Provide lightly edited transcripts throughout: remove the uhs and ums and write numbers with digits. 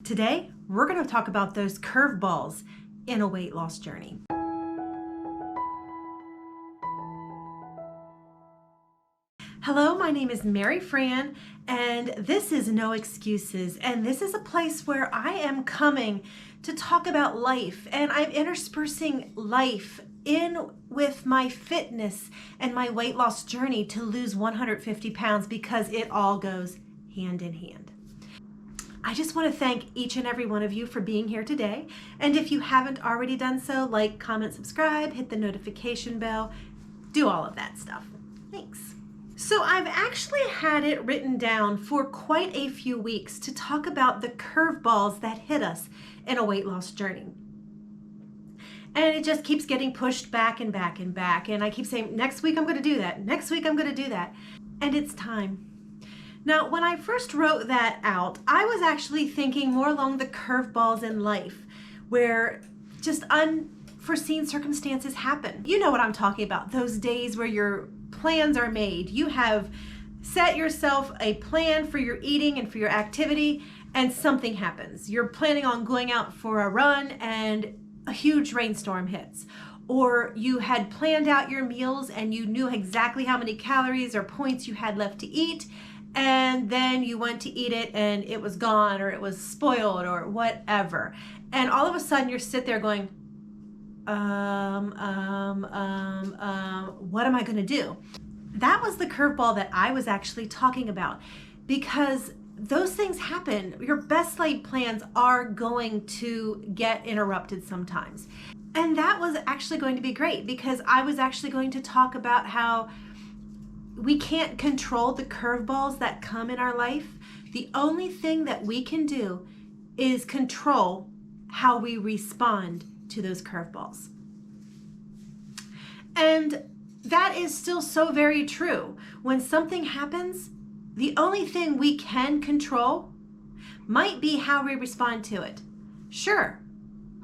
Today, we're going to talk about those curveballs in a weight loss journey. Hello, my name is Mary Fran, and this is No Excuses, and this is a place where I am coming to talk about life, and I'm interspersing life in with my fitness and my weight loss journey to lose 150 pounds because it all goes hand in hand. I just want to thank each and every one of you for being here today. And if you haven't already done so, like, comment, subscribe, hit the notification bell, do all of that stuff. Thanks. So I've actually had it written down for quite a few weeks to talk about the curveballs that hit us in a weight loss journey. And it just keeps getting pushed back and back and back. And I keep saying, next week I'm going to do that. Next week I'm going to do that. And it's time. Now, when I first wrote that out, I was actually thinking more along the curveballs in life, where just unforeseen circumstances happen. You know what I'm talking about, those days where your plans are made. You have set yourself a plan for your eating and for your activity, and something happens. You're planning on going out for a run, and a huge rainstorm hits. Or you had planned out your meals, and you knew exactly how many calories or points you had left to eat, and then you went to eat it and it was gone, or it was spoiled, or whatever. And all of a sudden you're sit there going, what am I gonna do? That was the curveball that I was actually talking about, because those things happen. Your best laid plans are going to get interrupted sometimes. And that was actually going to be great, because I was actually going to talk about how we can't control the curveballs that come in our life. The only thing that we can do is control how we respond to those curveballs. And that is still so very true. When something happens, the only thing we can control might be how we respond to it. Sure,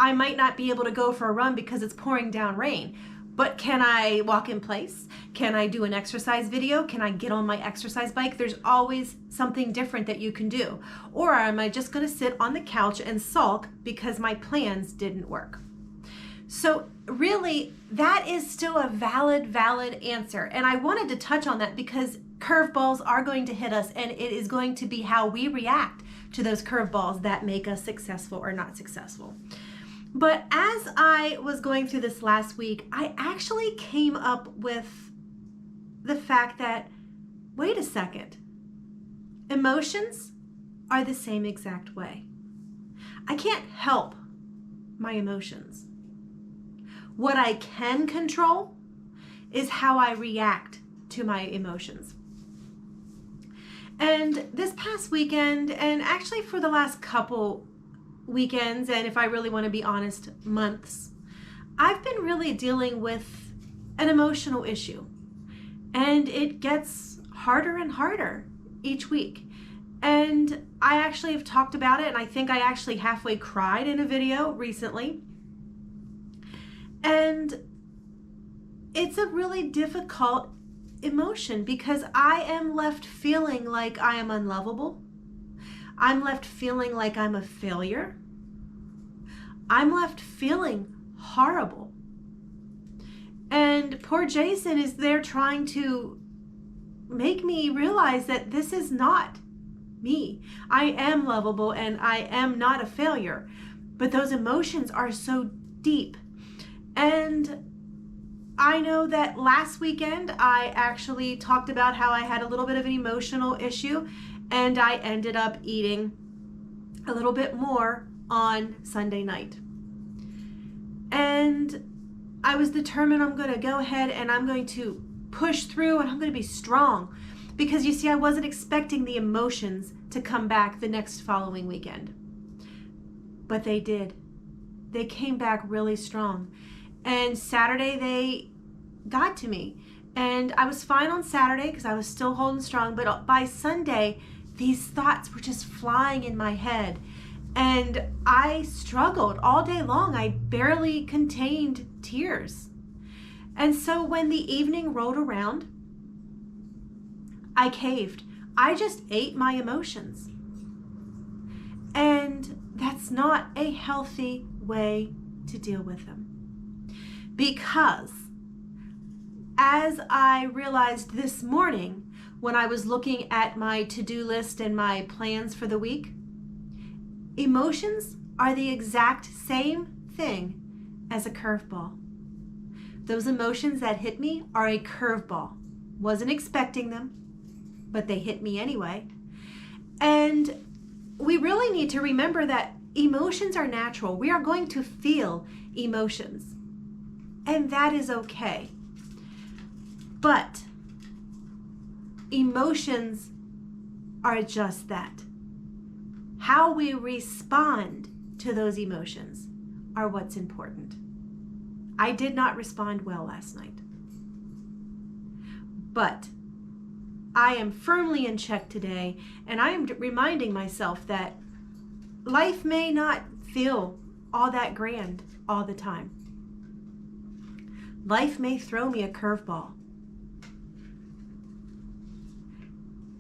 I might not be able to go for a run because it's pouring down rain, but can I walk in place? Can I do an exercise video? Can I get on my exercise bike? There's always something different that you can do. Or am I just going to sit on the couch and sulk because my plans didn't work? So really, that is still a valid answer. And I wanted to touch on that because curveballs are going to hit us, and it is going to be how we react to those curveballs that make us successful or not successful. But as I was going through this last week, I actually came up with the fact that, wait a second, emotions are the same exact way. I can't help my emotions. What I can control is how I react to my emotions. And this past weekend, and actually for the last couple weekends, and if I really want to be honest, months, I've been really dealing with an emotional issue, and it gets harder and harder each week. And I actually have talked about it, and I think I actually halfway cried in a video recently. And it's a really difficult emotion because I am left feeling like I am unlovable. I'm left feeling like I'm a failure. I'm left feeling horrible. And poor Jason is there trying to make me realize that this is not me. I am lovable and I am not a failure. But those emotions are so deep. And I know that last weekend I actually talked about how I had a little bit of an emotional issue, and I ended up eating a little bit more on Sunday night. And I was determined I'm going to go ahead and I'm going to push through, and I'm going to be strong, because you see, I wasn't expecting the emotions to come back the next following weekend. But they did. They came back really strong. And Saturday they got to me. And I was fine on Saturday because I was still holding strong, but by Sunday, these thoughts were just flying in my head. And I struggled all day long. I barely contained tears. And so when the evening rolled around, I caved. I just ate my emotions. And that's not a healthy way to deal with them. Because as I realized this morning when I was looking at my to-do list and my plans for the week, emotions are the exact same thing as a curveball. Those emotions that hit me are a curveball. Wasn't expecting them, but they hit me anyway. And we really need to remember that emotions are natural. We are going to feel emotions, and that is okay. But emotions are just that. How we respond to those emotions are what's important. I did not respond well last night, but I am firmly in check today, and I am reminding myself that life may not feel all that grand all the time. Life may throw me a curveball,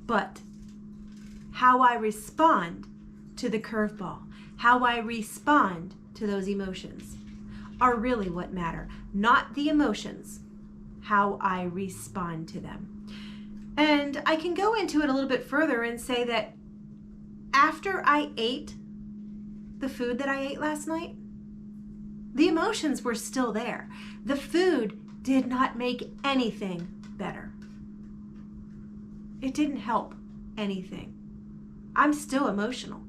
but how I respond to the curveball, how I respond to those emotions are really what matter, not the emotions, how I respond to them. And I can go into it a little bit further and say that after I ate the food that I ate last night, the emotions were still there. The food did not make anything better. It didn't help anything. I'm still emotional.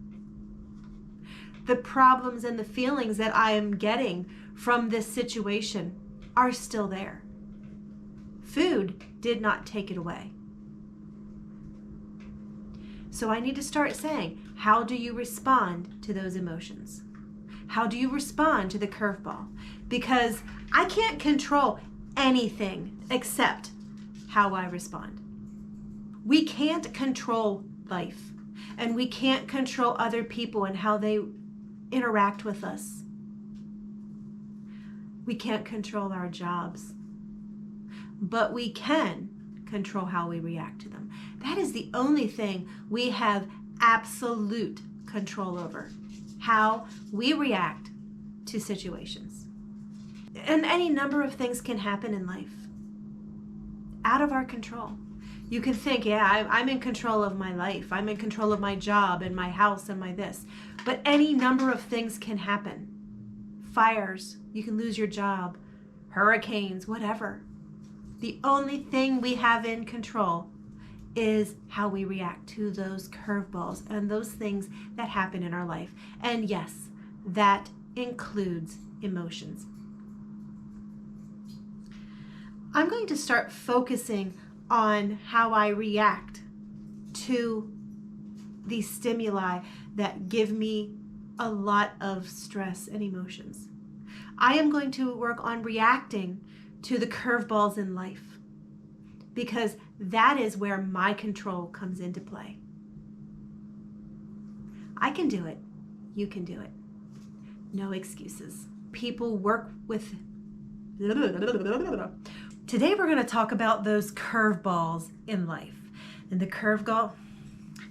The problems and the feelings that I am getting from this situation are still there. Food did not take it away. So I need to start saying, how do you respond to those emotions? How do you respond to the curveball? Because I can't control anything except how I respond. We can't control life, and we can't control other people and how they interact with us. We can't control our jobs, but we can control how we react to them. That is the only thing we have absolute control over, how we react to situations. And any number of things can happen in life out of our control. You can think, yeah, I'm in control of my life. I'm in control of my job and my house and my this. But any number of things can happen. Fires, you can lose your job, hurricanes, whatever. The only thing we have in control is how we react to those curveballs and those things that happen in our life. And yes, that includes emotions. I'm going to start focusing on how I react to these stimuli that give me a lot of stress and emotions. I am going to work on reacting to the curveballs in life, because that is where my control comes into play. I can do it. You can do it. No excuses. People work with... Today we're going to talk about those curveballs in life. And the curveball